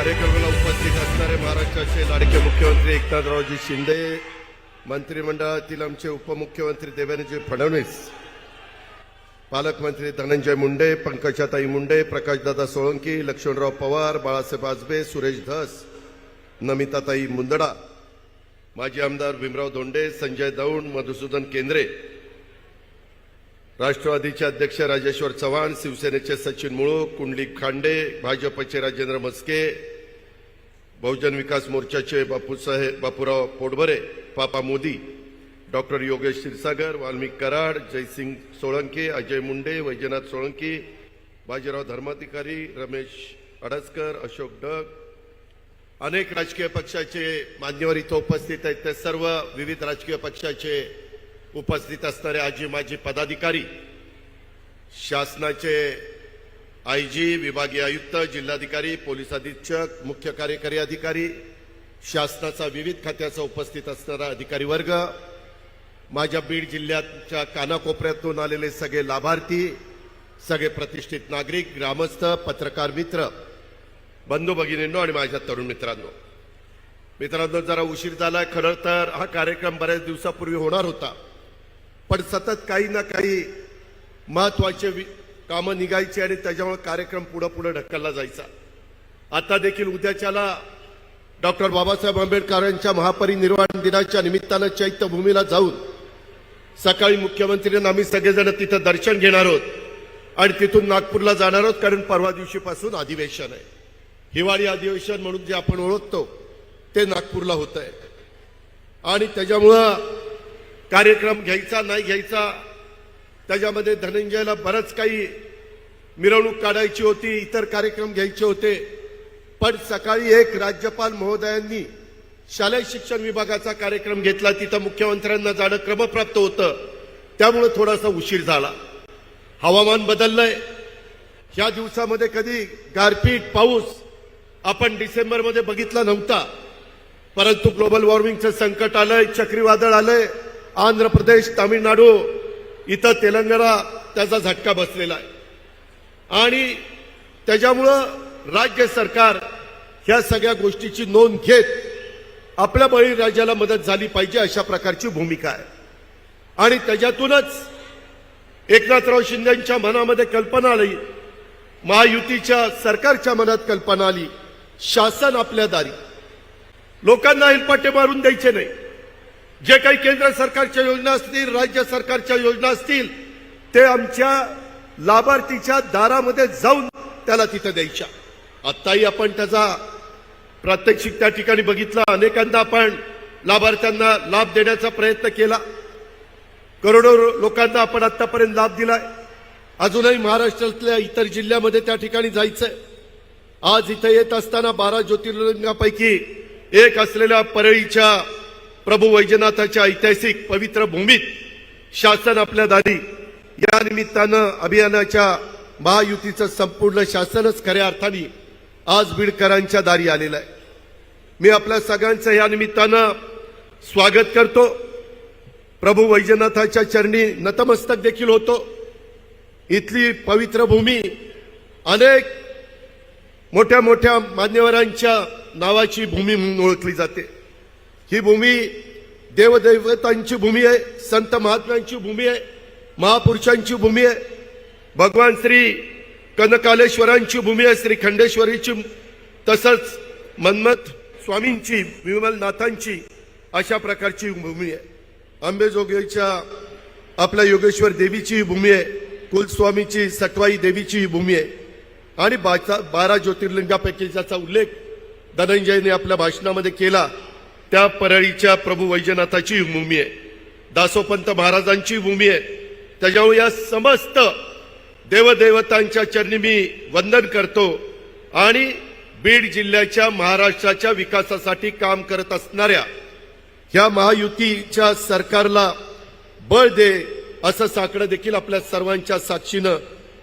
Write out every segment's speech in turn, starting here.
कार्यक्रमाला उपस्थित असणारे महाराष्ट्राचे लाडके मुख्यमंत्री एकनाथरावजी शिंदे, मंत्रिमंडळातील आमचे उपमुख्यमंत्री देवेंद्रजी फडणवीस, पालकमंत्री धनंजय मुंडे, पंकजाताई मुंडे, प्रकाशदादा सोळंकी, लक्ष्मणराव पवार, बाळासाहेब आजबे, सुरेश धस, नमिताताई मुंदडा, माजी आमदार भीमराव धोंडे, संजय दौंड, मधुसूदन केंद्रे, राष्ट्रवादीचे अध्यक्ष राजेश्वर चव्हाण, शिवसेनेचे सचिन मुळूक, कुंडलिक खांडे, भाजपचे राजेंद्र मस्के, बहुजन विकास मोर्चाचे बापूराव पोटभरे, पापा मोदी, डॉक्टर योगेश क्षीरसागर, वाल्मिक कराड, जयसिंग सोळंके, अजय मुंडे, वैजनाथ सोळंकी, बाजीराव धर्माधिकारी, रमेश अडसकर, अशोक डग, अनेक राजकीय पक्षाचे मान्यवर इथं उपस्थित आहेत। ते सर्व विविध राजकीय पक्षाचे उपस्थित असणारे आजी माजी पदाधिकारी, शासनाचे आयजी, विभागीय आयुक्त, जिल्हाधिकारी, पोलीस अधीक्षक, मुख्य कार्यकारी अधिकारी, शासनाचा विविध खात्याचा उपस्थित असणारा अधिकारी वर्ग, माझ्या बीड जिल्ह्याच्या कानाकोपऱ्यातून आलेले सगळे लाभार्थी, सगळे प्रतिष्ठित नागरिक, ग्रामस्थ, पत्रकार मित्र, बंधू भगिनींनो आणि माझ्या तरुण मित्रांनो जरा उशीर झाला। खरं तर हा कार्यक्रम बऱ्याच दिवसापूर्वी होणार होता, पण सतत काही ना काही महत्वाचे कामं निघायची आणि त्याच्यामुळे कार्यक्रम पुढे ढकलला जायचा। आता देखील उद्याच्याला डॉक्टर बाबासाहेब आंबेडकरांच्या महापरिनिर्वाण दिनाच्या निमित्तानं चैत्यभूमीला जाऊन सकाळी मुख्यमंत्र्यांना आम्ही सगळेजण तिथं दर्शन घेणार आहोत आणि तिथून नागपूरला जाणार आहोत, कारण परवा दिवशीपासून अधिवेशन आहे। हिवाळी अधिवेशन म्हणून जे आपण ओळखतो ते नागपूरला होत आहे आणि त्याच्यामुळं कार्यक्रम घ्यायचा नाही घ्यायचा त्याच्यामध्ये धनंजयला बरंच काही मिरवणूक काढायची होती, इतर कार्यक्रम घ्यायचे होते, पण सकाळी एक राज्यपाल महोदयांनी शालेय शिक्षण विभागाचा कार्यक्रम घेतला, तिथं मुख्यमंत्र्यांना जाणं क्रमप्राप्त होतं, त्यामुळे थोडासा उशीर झाला। हवामान बदललंय, ह्या दिवसामध्ये कधी गारपीट पाऊस आपण डिसेंबरमध्ये बघितला नव्हता, परंतु ग्लोबल वॉर्मिंगचं संकट आलंय, चक्रीवादळ आलंय, आंध्र प्रदेश, तामिळनाडू, इथं तेलंगणा त्याचा झटका बसलेला आहे आणि त्याच्यामुळं राज्य सरकार ह्या सगळ्या गोष्टीची नोंद घेत आपल्या बळीराजाला मदत झाली पाहिजे अशा प्रकारची भूमिका आहे आणि त्याच्यातूनच एकनाथराव शिंदेंच्या मनामध्ये कल्पना आली, महायुतीच्या सरकारच्या मनात कल्पना आली, शासन आपल्या दारी, लोकांना हेलपाटे मारून द्यायचे नाही। जे काही केंद्र सरकारच्या योजना असतील, राज्य सरकारच्या योजना असतील, ते आमच्या लाभार्थीच्या दारामध्ये जाऊन त्याला तिथे द्यायच्या। आत्ताही आपण त्याचा प्रात्यक्षिक त्या ठिकाणी बघितला, अनेकांना आपण लाभार्थ्यांना लाभ देण्याचा प्रयत्न केला, करोडो लोकांना आपण आतापर्यंत लाभ दिलाय। अजूनही महाराष्ट्रातल्या इतर जिल्ह्यामध्ये त्या ठिकाणी जायचंय। आज इथे येत असताना 12 ज्योतिर्लिंगापैकी एक असलेल्या परळीच्या प्रभू वैजनाथाच्या ऐतिहासिक पवित्र भूमीत शासन आपल्या दारी या निमित्तानं अभियानाच्या महायुतीचं संपूर्ण शासनच खऱ्या अर्थाने आज बीडकरांच्या दारी आलेलं आहे। मी आपल्या सगळ्यांचं या निमित्तानं स्वागत करतो, प्रभू वैजनाथाच्या चरणी नतमस्तक देखील होतो। इथली पवित्र भूमी अनेक मोठ्या मोठ्या मान्यवरांच्या नावाची भूमी म्हणून ओळखली जाते। ही भूमी देवदैवतांची भूमी आहे, संत महात्म्यांची भूमी आहे, महापुरुषांची भूमी आहे, भगवान श्री कनकालेश्वरांची भूमी आहे, श्री खंडेश्वरीची, तसंच मन्मथ स्वामींची, विमलनाथांची अशा प्रकारची भूमी आहे। अंबेजोगाईच्या आपल्या योगेश्वर देवीची भूमी आहे, कुलस्वामीची सटवाई देवीची ही भूमी आहे आणि 12 ज्योतिर्लिंगापैकी ज्याचा उल्लेख धनंजयने आपल्या भाषणामध्ये केला त्या परळीच्या प्रभू वैजनाथाची भूमी आहे, दासोपंत महाराजांची भूमी आहे। त्याच्यामुळे या समस्त देवदेवतांच्या चरणी मी वंदन करतो आणि बीड जिल्ह्याच्या महाराष्ट्राच्या विकासासाठी काम करत असणाऱ्या ह्या महायुतीच्या सरकारला बळ दे असं साकडं देखील आपल्या सर्वांच्या साक्षीनं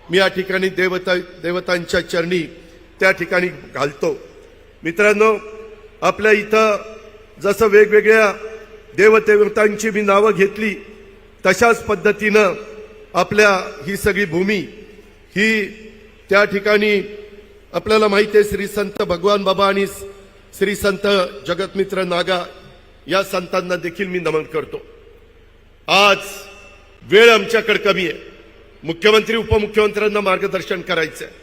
मी या ठिकाणी देवतांच्या चरणी त्या ठिकाणी घालतो। मित्रांनो, आपल्या इथं जसं वेगवेगळ्या देवदेवतांची मी नावं घेतली तशाच पद्धतीनं आपल्या ही सगळी भूमी ही त्या ठिकाणी आपल्याला माहिती आहे श्री संत भगवान बाबा आणि श्री संत जगतमित्र नागा या संतांना देखील मी नमन करतो। आज वेळ आमच्याकडे कमी आहे, मुख्यमंत्री उपमुख्यमंत्र्यांना मार्गदर्शन करायचं आहे,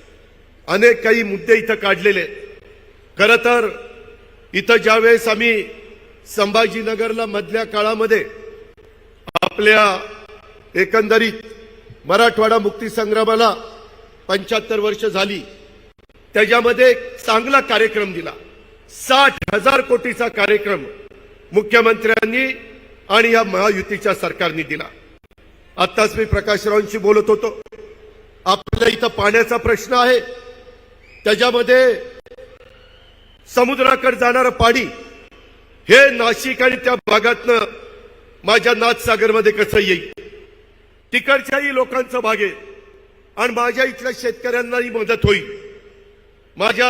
अनेक काही मुद्दे इथं काढलेले आहेत। खरं तर इथं ज्यावेळेस आम्ही संभाजीनगरला मधल्या काळामध्ये आपल्या एकंदरीत मराठवाडा मुक्ती संग्रामाला 75 वर्ष झाली, त्याच्यामध्ये चांगला कार्यक्रम दिला, 60,000 कोटीचा कार्यक्रम मुख्यमंत्र्यांनी आणि या महायुतीच्या सरकारने दिला। आत्ताच मी प्रकाशरावांशी बोलत होतो, आपल्या इथं पाण्याचा प्रश्न आहे, त्याच्यामध्ये समुद्राकडे जाणारं पाणी हे नाशिक आणि त्या भागातनं माझ्या नाथसागरमध्ये कसं येईल, तिकडच्याही लोकांचं भाग आहे आणि माझ्या इथल्या शेतकऱ्यांनाही मदत होईल। माझ्या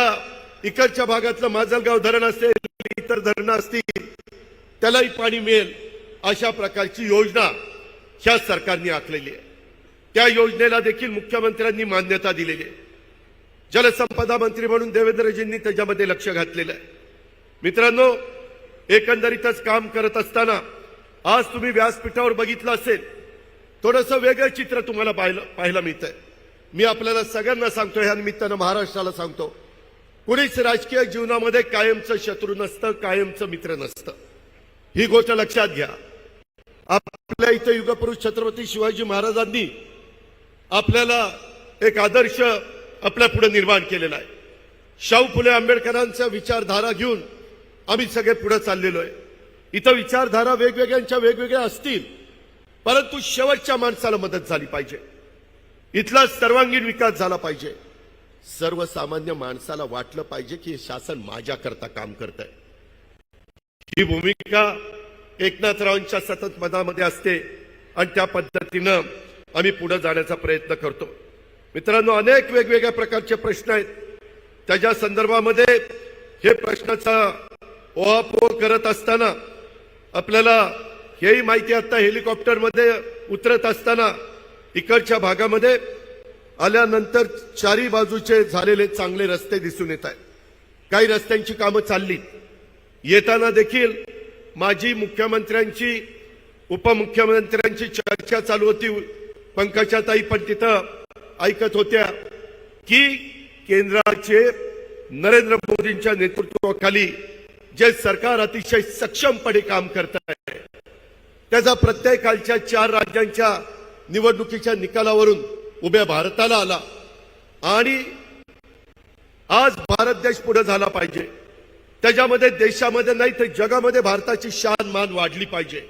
इकडच्या भागातलं माजलगाव धरण असेल, इतर धरणं असतील, त्यालाही पाणी मिळेल, अशा प्रकारची योजना ह्या सरकारने आखलेली आहे। त्या योजनेला देखील मुख्यमंत्र्यांनी मान्यता दिलेली आहे। जलसंपदा मंत्री म्हणून देवेंद्रजींनी त्याच्यामध्ये लक्ष घातलेलं आहे। मित्रांनो, एकंदरीतच काम करत असताना आज तुम्ही व्यासपीठावर बघितलं असेल, थोडंसं वेगळं चित्र तुम्हाला पाहायला मिळतंय। मी आपल्याला सगळ्यांना सांगतो, ह्या निमित्तानं महाराष्ट्राला सांगतो, कुणीच राजकीय जीवनामध्ये कायमचं शत्रू नसतं, कायमचं मित्र नसतं, ही गोष्ट लक्षात घ्या। आपल्या इथे युगपुरुष छत्रपती शिवाजी महाराजांनी आपल्याला एक आदर्श आपल्या पुढे निर्माण केलेला आहे। शाहू फुले आंबेडकरांच्या विचारधारा घेऊन आम्ही सगळे पुढे चाललेलो आहे। इथं विचारधारा वेगवेगळ्यांच्या वेगवेगळ्या असतील, परंतु शेवटच्या माणसाला मदत झाली पाहिजे, इथला सर्वांगीण विकास झाला पाहिजे, सर्वसामान्य माणसाला वाटलं पाहिजे की हे शासन माझ्याकरता काम करत आहे। ही भूमिका एकनाथरावांच्या सतत मनामध्ये असते आणि त्या पद्धतीनं आम्ही पुढे जाण्याचा प्रयत्न करतो। मित्रांनो, अनेक वेगवेगळ्या प्रकारचे प्रश्न आहेत, त्याच्या संदर्भामध्ये हे प्रश्नाचा ओहापोह करत असताना आपल्याला हेही माहिती, आता हेलिकॉप्टरमध्ये उतरत असताना इकडच्या भागामध्ये आल्यानंतर चारी बाजूचे झालेले चांगले रस्ते दिसून येत आहेत, काही रस्त्यांची कामं चालली, येताना देखील माजी मुख्यमंत्र्यांची उपमुख्यमंत्र्यांची चर्चा चालू होती, पंकजाताई पण तिथं ऐकत होत्या की केंद्राचे नरेंद्र मोदींच्या नेतृत्वाखाली जे सरकार अतिशय सक्षमपणे काम करत आहे, त्याचा प्रत्येकाच्या 4 राज्यांच्या निवडणुकीच्या निकालावरून उभ्या भारताला आला आणि आज भारत देश पुढे झाला पाहिजे, त्याच्यामध्ये देशामध्ये नाही तर जगामध्ये भारताची शान मान वाढली पाहिजे,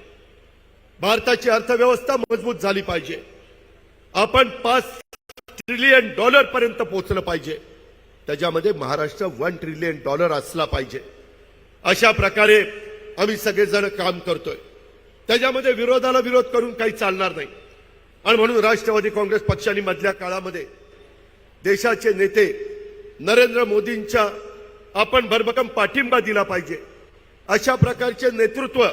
भारताची अर्थव्यवस्था मजबूत झाली पाहिजे, आपण $5 ट्रिलियन पर्यंत पोहोचलं पाहिजे, त्याच्यामध्ये महाराष्ट्र $1 ट्रिलियन असला पाहिजे, अशा प्रकारे आम्ही सगळेजण काम करतोय। त्याच्यामध्ये विरोधाला विरोध करून काही चालणार नाही आणि म्हणून राष्ट्रवादी काँग्रेस पक्षाने मधल्या काळामध्ये देशाचे नेते नरेंद्र मोदींच्या आपण भरभक्कम पाठिंबा दिला पाहिजे, अशा प्रकारचे नेतृत्व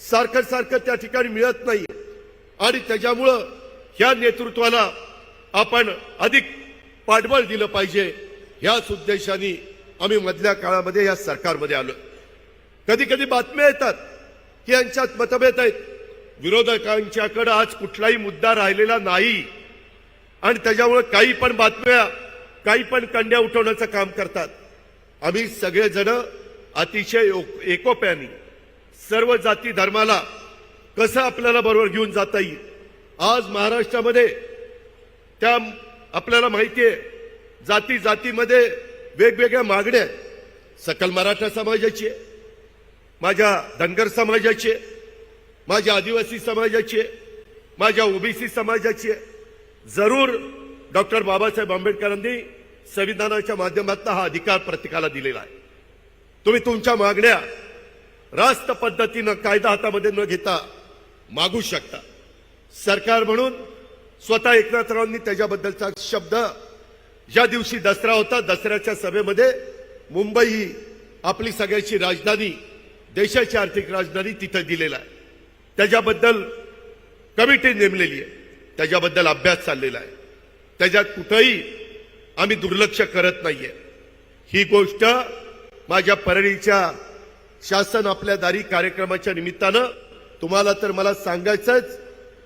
सारखं सारखं त्या ठिकाणी मिळत नाही आणि त्याच्यामुळं ह्या नेतृत्वाला आपण अधिक पाठबळ दिलं पाहिजे, ह्याच उद्देशाने आम्ही मधल्या काळामध्ये या सरकारमध्ये आलो। कधी कधी बातम्या येतात की यांच्यात मतभेद आहेत, विरोधकांच्याकडे आज कुठलाही मुद्दा राहिलेला नाही आणि त्याच्यामुळे काही पण बातम्या, काही पण कंड्या उठवण्याचं काम करतात। आम्ही सगळेजण अतिशय एकोप्याने सर्व जाती धर्माला कसं आपल्याला बरोबर घेऊन जाता येईल। आज महाराष्ट्रामध्ये त्या आपल्याला माहिती आहे, जाती जातीमध्ये वेगवेगळ्या मागण्या, सकल मराठा समाजाची आहे, माझ्या धनगर समाजाची आहे, माझ्या आदिवासी समाजाची आहे, माझ्या ओबीसी समाजाची आहे। जरूर डॉक्टर बाबासाहेब आंबेडकरांनी संविधानाच्या माध्यमातून हा अधिकार प्रत्येकाला दिलेला आहे। तुम्ही तुमच्या मागण्या रास्त पद्धतीनं कायदा हातामध्ये न घेता मागू शकता। सरकार म्हणून स्वतः एकनाथरावांनी त्याच्याबद्दलचा शब्द, ज्या दिवशी दसरा होता, दसऱ्याच्या सभेमध्ये मुंबई ही आपली सगळ्याची राजधानी, देशाची आर्थिक राजधानी तिथे दिलेला आहे, त्याच्याबद्दल कमिटी नेमलेली आहे, त्याच्याबद्दल अभ्यास चाललेला आहे, त्याच्यात कुठेही आम्ही दुर्लक्ष करत नाहीये। ही गोष्ट माझ्या परळीच्या शासन आपल्या दारी कार्यक्रमाच्या निमित्तानं तुम्हाला तर मला सांगायचंच,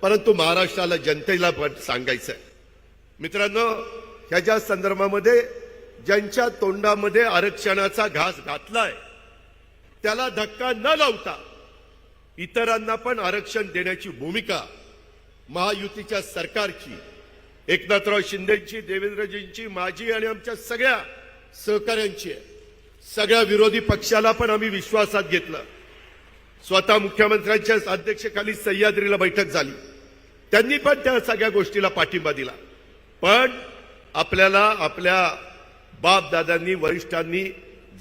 परंतु महाराष्ट्राला जनतेला पण सांगायचंय। मित्रांनो, ह्याच्या संदर्भामध्ये ज्यांच्या तोंडामध्ये आरक्षणाचा घास घातलाय त्याला धक्का न लावता इतरांना पण आरक्षण देण्याची भूमिका महायुतीच्या सरकारची, एकनाथराव शिंदेची, देवेंद्रजींची, माझी आणि आमच्या सगळ्या सहकाऱ्यांची आहे। सगळ्या विरोधी पक्षाला पण आम्ही विश्वासात घेतलं। स्वतः मुख्यमंत्र्यांच्या अध्यक्षतेखाली सह्याद्रीला बैठक झाली, त्यांनी पण त्या सगळ्या गोष्टीला पाठिंबा दिला। पण आपल्याला आपल्या बाप दादांनी, वरिष्ठांनी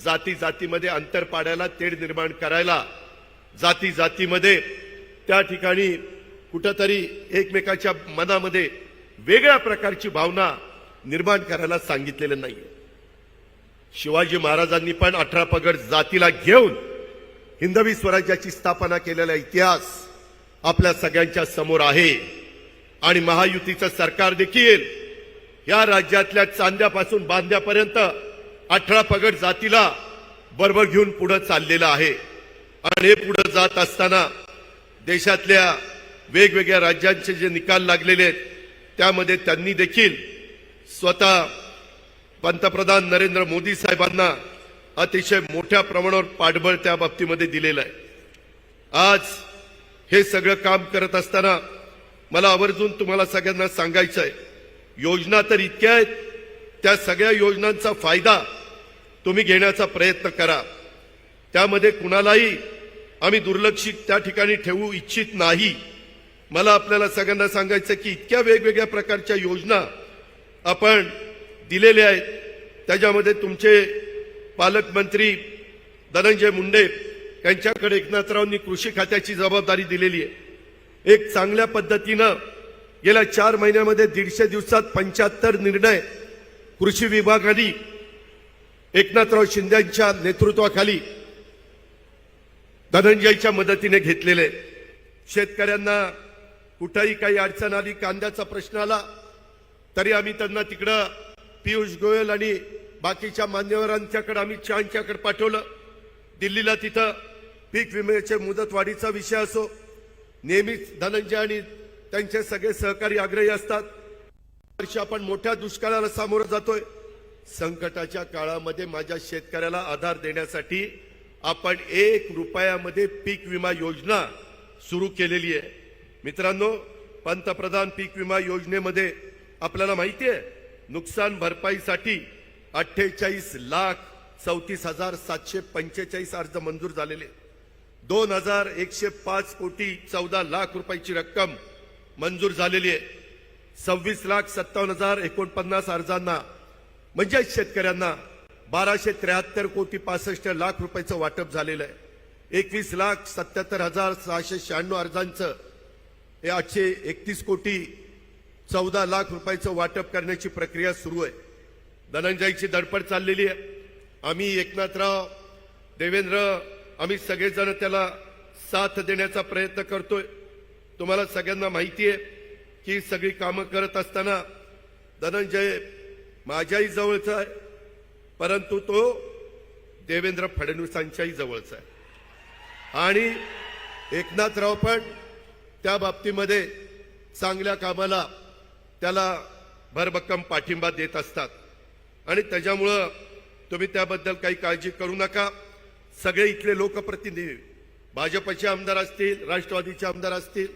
जाती जातीमध्ये अंतर पाडायला, तेढ निर्माण करायला, जाती जातीमध्ये त्या ठिकाणी कुठंतरी एकमेकाच्या मनामध्ये वेगळ्या प्रकारची भावना निर्माण करायला सांगितलेलं नाही। शिवाजी महाराजांनी पण 18 पगड जातीला घेऊन हिंदवी स्वराज्याची स्थापना केलेला इतिहास आपल्या सगळ्यांच्या समोर आहे। आणि महायुतीचं सरकार देखील या राज्यातल्या चांद्यापासून बांद्यापर्यंत 18 पगड जातीला बरोबर घेऊन पुढे चाललेलं आहे। आणि हे पुढे जात असताना देशातल्या वेगवेगळ्या राज्यांचे जे निकाल लागलेले आहेत त्यामध्ये त्यांनी देखील स्वतः पंतप्रधान नरेंद्र मोदी साहेबांना अतिशय मोठ्या प्रमाणावर पाठबळ त्या बाबतीमध्ये दिलेलं आहे। आज हे सगळं काम करत असताना मला आवर्जून तुम्हाला सगळ्यांना सांगायचं आहे, योजना तर इतक्या आहेत, त्या सगळ्या योजनांचा फायदा तुम्ही घेण्याचा प्रयत्न करा। त्यामध्ये कुणालाही आम्ही दुर्लक्षित त्या ठिकाणी ठेवू इच्छित नाही। मला आपल्याला सगळ्यांना सांगायचं की इतक्या वेगवेगळ्या प्रकारच्या योजना आपण दिलेल्या आहेत। त्याच्यामध्ये तुमचे पालकमंत्री धनंजय मुंडे यांच्याकडे एकनाथरावांनी कृषी खात्याची जबाबदारी दिलेली आहे। एक चांगल्या पद्धतीनं गेल्या 4 महिन्यामध्ये 150 दिवसात 75 निर्णय कृषी विभागाने एकनाथराव शिंदेच्या नेतृत्वाखाली धनंजयच्या मदतीने घेतलेले। शेतकऱ्यांना कुठेही काही अडचण आली, कांद्याचा प्रश्न आला तरी आम्ही त्यांना तिकडं पियुष गोयल आणि बाकीच्या मान्यवरांच्याकडे आम्ही चांच्याकडे पाठवलं। दिल्लीला तिथं पीक विम्याच्या मुदतवाढीचा विषय असो, नेहमीच धनंजय आणि त्यांचे सगळे सहकारी आग्रही असतात। वर्षी आपण मोठ्या दुष्काळाला सामोरं जातोय। संकटाच्या काळामध्ये माझ्या शेतकऱ्याला आधार देण्यासाठी आपण 1 रुपयामध्ये पीक विमा योजना सुरू केलेली आहे। मित्रांनो, पंतप्रधान पीक विमा योजनेमध्ये आपल्याला माहिती आहे नुकसान भरपाईसाठी 48,34,745 अर्ज मंजूर झालेले, 2,105 कोटी 14 लाख रुपयाची रक्कम मंजूर झालेली आहे। 26,57,049 अर्जांना म्हणजे शेतकऱ्यांना 1,273 कोटी 65 लाख रुपयाचं वाटप झालेलं आहे। 21,77,696 अर्जांचं 831 कोटी 14 लाख रुपयाचं वाटप करण्याची प्रक्रिया सुरू आहे। धनंजयची धडपड चाललेली आहे। आम्ही एकनाथराव, देवेंद्र, आम्ही सगळेजण त्याला साथ देण्याचा प्रयत्न करतोय। तुम्हाला सगळ्यांना माहिती आहे की सगळी कामं करत असताना धनंजय माझ्याही जवळचा आहे, परंतु तो देवेंद्र फडणवीसांच्याही जवळचा आहे। आणि एकनाथराव पण त्या बाबतीमध्ये चांगल्या कामाला त्याला भरभक्कम पाठिंबा देत असतात। आणि त्याच्यामुळं तुम्ही त्याबद्दल काही काळजी करू नका। सगळे इथले लोकप्रतिनिधी, भाजपचे आमदार असतील, राष्ट्रवादीचे आमदार असतील,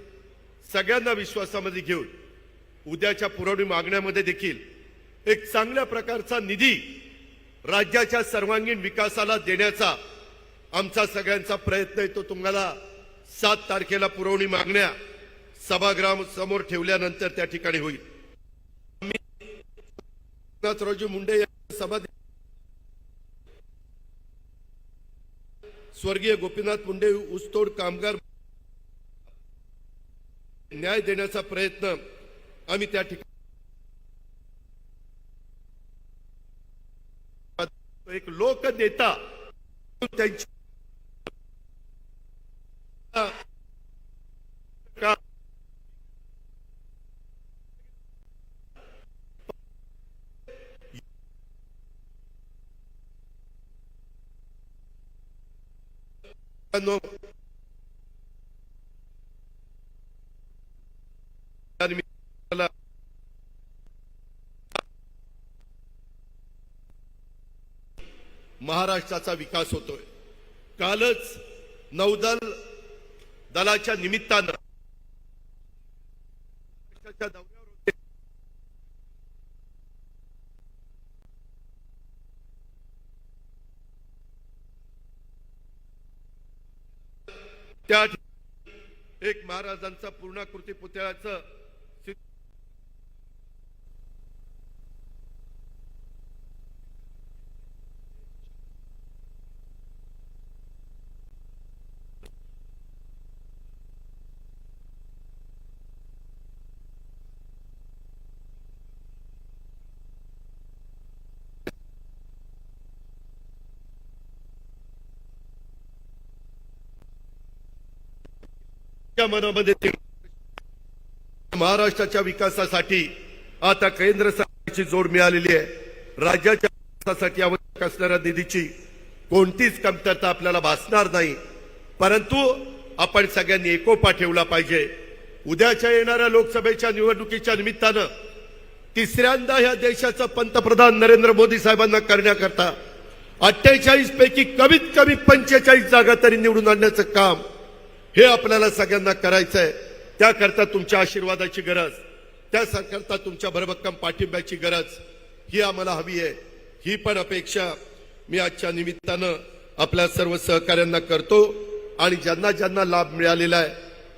सगळ्यांना विश्वासामध्ये घेऊन उद्याच्या पुरवणी मागण्यामध्ये देखील एक चांगल्या प्रकारचा निधी राज्याच्या सर्वांगीण विकासाला देण्याचा आमचा सगळ्यांचा प्रयत्न आहे। तो तुम्हाला 7 तारखेला पुरवणी मागण्या सभागृह समोर ठेवल्यानंतर त्या ठिकाणी होईल। एकनाथरावजी मुंडे सभा, स्वर्गीय गोपीनाथ मुंडे ऊसतोड कामगार न्याय देण्याचा प्रयत्न आम्ही त्या ठिकाणी, एक लोकनेता त्यांची मित्रांनो, महाराष्ट्राचा विकास होतोय. कालच नौदल दलाच्या निमित्तानं दौऱ्यावर होते. त्या ठिकाणी एक महाराजांचा पूर्णाकृती पुतळ्याचं मनामध्ये महाराष्ट्राच्या विकासासाठी आता केंद्र सरकारची जोड मिळालेली आहे. राज्याच्या विकासासाठी आवश्यक असणाऱ्या निधीची कोणतीच कमतरता आपल्याला भासणार नाही. परंतु आपण सगळ्यांनी एकोपा ठेवला पाहिजे. उद्याच्या येणाऱ्या लोकसभेच्या निवडणुकीच्या निमित्तानं तिसऱ्यांदा या देशाचं पंतप्रधान नरेंद्र मोदी साहेबांना करण्याकरता 48 पैकी कमीत कमी 45 जागा तरी निवडून आणण्याचं काम हे आपल्याला सगळ्यांना करायचं आहे. त्याकरता तुमच्या आशीर्वादाची गरज, त्याकरता तुमच्या भरभक्कम पाठिंब्याची गरज ही आम्हाला हवी आहे. ही पण अपेक्षा मी आजच्या निमित्तानं आपल्या सर्व सहकाऱ्यांना करतो आणि ज्यांना ज्यांना लाभ मिळालेला आहे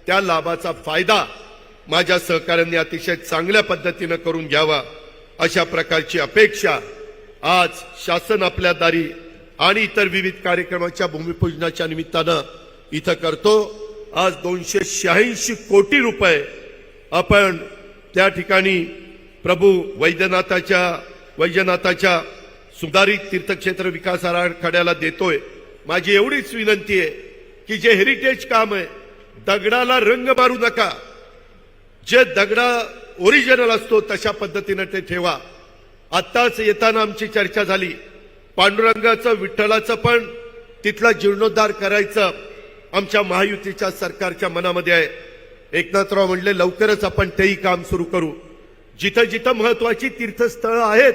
त्या लाभाचा फायदा माझ्या सहकाऱ्यांनी अतिशय चांगल्या पद्धतीनं करून घ्यावा अशा प्रकारची अपेक्षा आज शासन आपल्या दारी आणि इतर विविध कार्यक्रमाच्या भूमिपूजनाच्या निमित्तानं इथं करतो. आज 286 कोटी रुपये आपण त्या ठिकाणी प्रभू वैजनाथाच्या सुधारित तीर्थक्षेत्र विकास आराखड्याला देतोय. माझी एवढीच विनंती आहे की जे हेरिटेज काम आहे दगडाला रंग मारू नका. जे दगडा ओरिजिनल असतो तशा पद्धतीने ते ठेवा. आत्ताच येताना आमची चर्चा झाली, पांडुरंगाचं विठ्ठलाचं पण तिथला जीर्णोद्धार करायचं आमच्या महायुतीच्या सरकारच्या मनामध्ये आहे. एकनाथराव म्हणले लवकरच आपण तेही काम सुरू करू. जिथं जिथं महत्वाची तीर्थस्थळं आहेत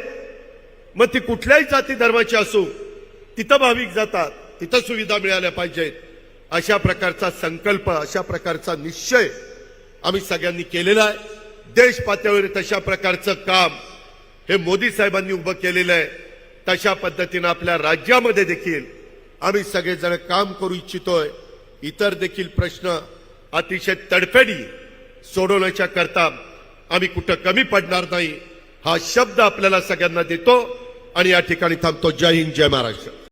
मग ती कुठल्याही जाती धर्माची असो तिथं भाविक जातात, तिथं सुविधा मिळाल्या पाहिजेत. अशा प्रकारचा संकल्प, अशा प्रकारचा निश्चय आम्ही सगळ्यांनी केलेला आहे. देश पातळीवर तशा प्रकारचं काम हे मोदी साहेबांनी उभं केलेलं आहे. तशा पद्धतीनं आपल्या राज्यामध्ये देखील आम्ही सगळेजण काम करू इच्छितोय. इतर देखील प्रश्न अतिशय तडफेडी सोडवण्याच्या करता आम्ही कुठं कमी पडणार नाही हा शब्द आपल्याला सगळ्यांना देतो आणि या ठिकाणी थांबतो. जय हिंद, जय महाराष्ट्र.